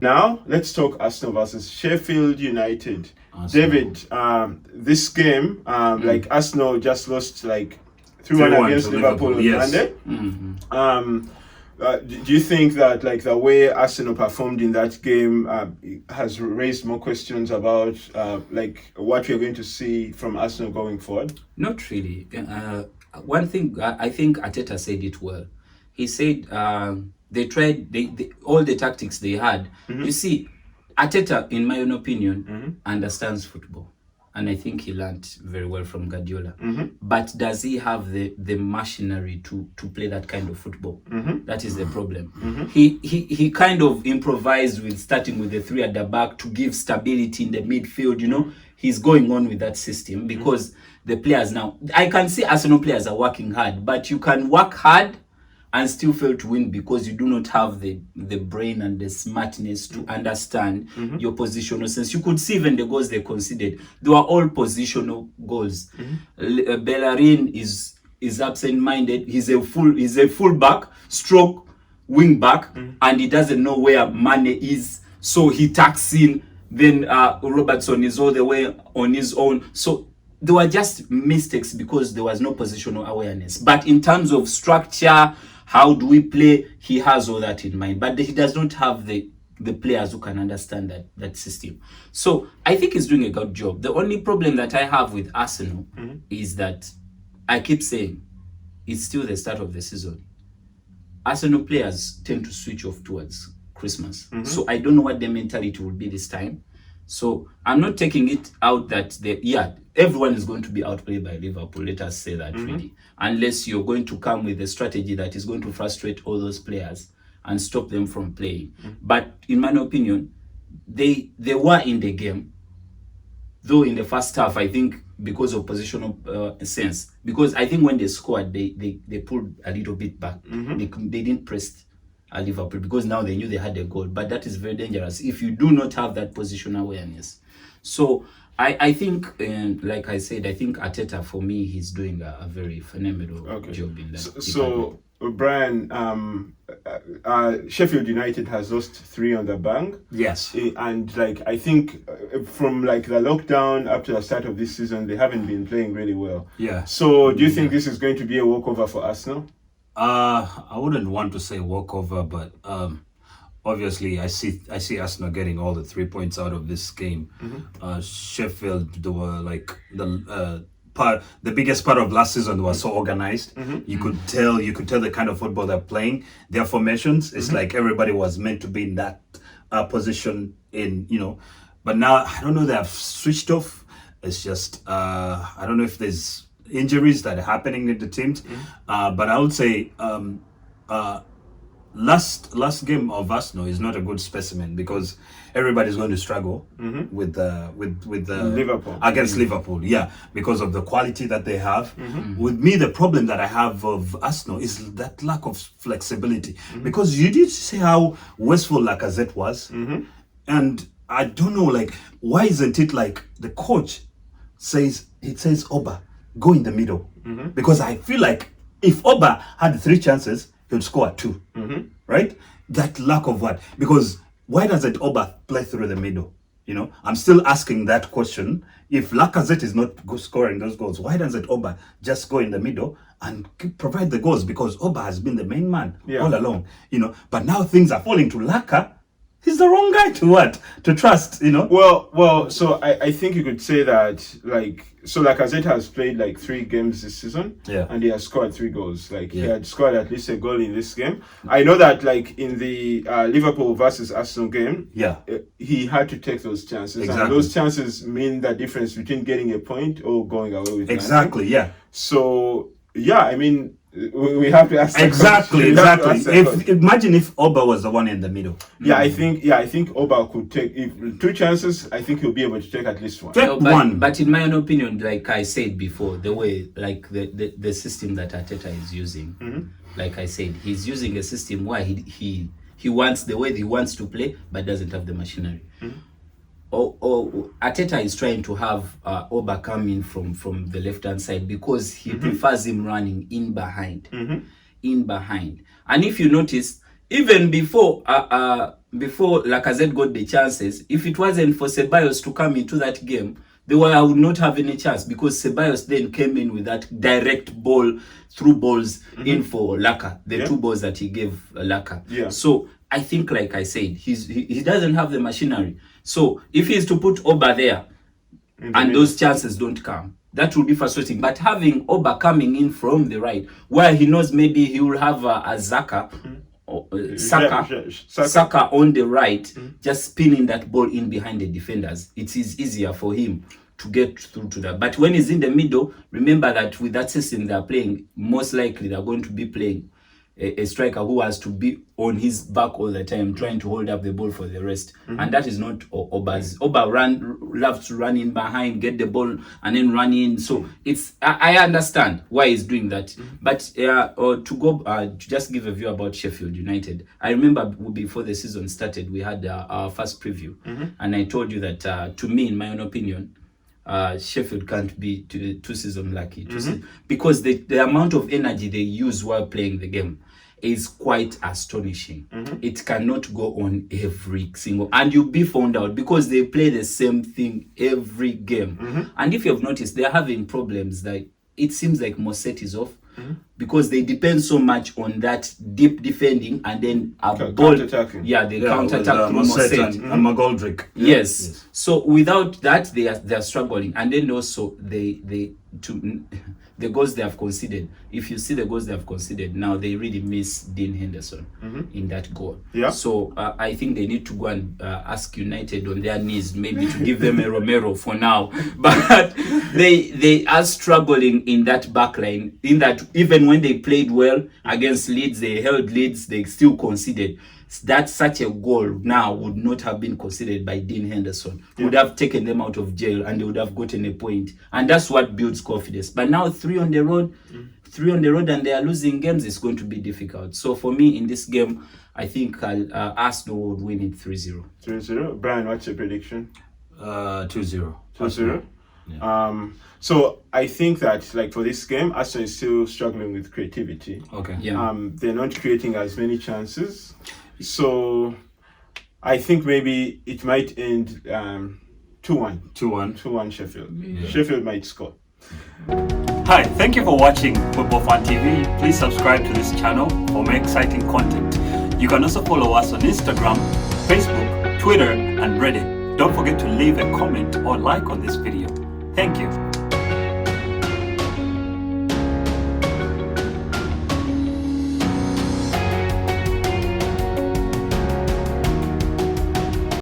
Now, let's talk Arsenal versus Sheffield United. Arsenal. David, this game, like Arsenal just lost like 3-1 against Liverpool on Monday. Do you think that like the way Arsenal performed in that game has raised more questions about like what we're going to see from Arsenal going forward? Not really. One thing, I think Arteta said it well. He said they tried all the tactics they had. You see, Arteta, in my own opinion, understands football. And I think he learned very well from Guardiola. But does he have the machinery to play that kind of football? That is the problem. He kind of improvised with starting with the three at the back to give stability in the midfield. You know, he's going on with that system because the players now, I can see Arsenal players are working hard, but you can work hard and still fail to win because you do not have the brain and the smartness to understand your positional sense. You could see even the goals they conceded, they were all positional goals. Bellerin is absent-minded. He's a full back, stroke wing back, and he doesn't know where Mane is, so he tacks in. Then Robertson is all the way on his own. So there were just mistakes because there was no positional awareness. But in terms of structure, how do we play? He has all that in mind, but he does not have the players who can understand that system. So I think he's doing a good job. The only problem that I have with Arsenal is that I keep saying it's still the start of the season. Arsenal players tend to switch off towards Christmas. So I don't know what their mentality will be this time. So I'm not taking it out that everyone is going to be outplayed by Liverpool. Let us say that really. Unless you're going to come with a strategy that is going to frustrate all those players and stop them from playing. But in my opinion, they were in the game. Though in the first half, I think because of positional sense. Because I think when they scored, they pulled a little bit back. They didn't press Liverpool because now they knew they had a goal. But that is very dangerous if you do not have that positional awareness. So I think, like I said, I think Arteta, for me, he's doing a very phenomenal job in that. So Bryan, Sheffield United has lost 3 on the bank. Yes. And like I think from like the lockdown up to the start of this season, they haven't been playing really well. Yeah. So do you think this is going to be a walkover for Arsenal? I wouldn't want to say walkover, but obviously I see Arsenal getting all the 3 points out of this game. Sheffield, they were like the biggest part of last season. They were so organized. You could tell the kind of football they're playing. Their formations, it's like everybody was meant to be in that position but now I don't know, they have switched off. It's just I don't know if there's injuries that are happening in the teams, but I would say last game of Arsenal is not a good specimen because everybody's going to struggle with Liverpool against Liverpool, because of the quality that they have. With me, the problem that I have of Arsenal is that lack of flexibility, because you did see how wasteful Lacazette was, and I don't know, like, why isn't it like the coach says Oba, go in the middle, because I feel like if Oba had 3 chances, he would score 2, right? That lack of what? Because why doesn't Oba play through the middle? I'm still asking that question. If Lacazette is not scoring those goals, why doesn't Oba just go in the middle and provide the goals? Because Oba has been the main man all along, But now things are falling to Laka. He's the wrong guy to trust, Well, so I think you could say that, Lacazette has played like 3 games this season, and he has scored 3 goals. He had scored at least a goal in this game. I know that, in the Liverpool versus Arsenal game, he had to take those chances, and those chances mean the difference between getting a point or going away with nothing. So I mean, we have to ask exactly. Imagine if Oba was the one in the middle. I think Oba could take 2 chances. I think he'll be able to take at least one. But in my own opinion, like I said before, the way the system that Arteta is using, like I said, he's using a system where he wants the way he wants to play, but doesn't have the machinery. Arteta is trying to have Oba come in from the left-hand side because he prefers him running in behind. And if you notice, even before Lacazette got the chances, if it wasn't for Ceballos to come into that game, I would not have any chance, because Ceballos then came in with that direct ball, through balls in for Laka, the 2 balls that he gave Laka. Yeah. So I think, like I said, he doesn't have the machinery. So if he's to put Oba there and those chances don't come, that will be frustrating. But having Oba coming in from the right, where he knows maybe he will have a Zaka, Saka on the right, just spinning that ball in behind the defenders, it is easier for him to get through to that. But when he's in the middle, remember that with that system they're playing, most likely they're going to be playing a striker who has to be on his back all the time, trying to hold up the ball for the rest. And that is not Oba's. Oba loves to run in behind, get the ball, and then run in. So it's I understand why he's doing that. But to go to just give a view about Sheffield United, I remember before the season started, we had our first preview, and I told you that to me, in my own opinion, Sheffield can't be 2 season lucky, because the amount of energy they use while playing the game is quite astonishing. It cannot go on every single, and you'll be found out, because they play the same thing every game. And if you have noticed, they're having problems. Like, it seems like Moset is off, because they depend so much on that deep defending and then a ball. Yeah, they counter-attack through Moset and McGoldrick. Yes. So without that, they are struggling. And then also the goals they have conceded. If you see the goals they have conceded now, they really miss Dean Henderson in that goal. Yeah. So I think they need to go and ask United on their knees, maybe to give them a Romero for now. But they are struggling in that back line. In that, even when they played well against Leeds, they held Leeds, they still conceded. That such a goal now would not have been considered by Dean Henderson. Would have taken them out of jail, and they would have gotten a point. And that's what builds confidence. But now 3 on the road, and they are losing games, it's going to be difficult. So for me, in this game, I think Arsenal would win it 3-0. 3-0. Brian, what's your prediction? 2-0. 2-0. Yeah. So I think that, like, for this game, Arsenal is still struggling with creativity. Okay. Yeah. They're not creating as many chances. So I think maybe it might end 2-1. 2-1 Sheffield. Yeah. Sheffield might score. Hi, thank you for watching Football Fan TV. Please subscribe to this channel for more exciting content. You can also follow us on Instagram, Facebook, Twitter, and Reddit. Don't forget to leave a comment or like on this video. Thank you.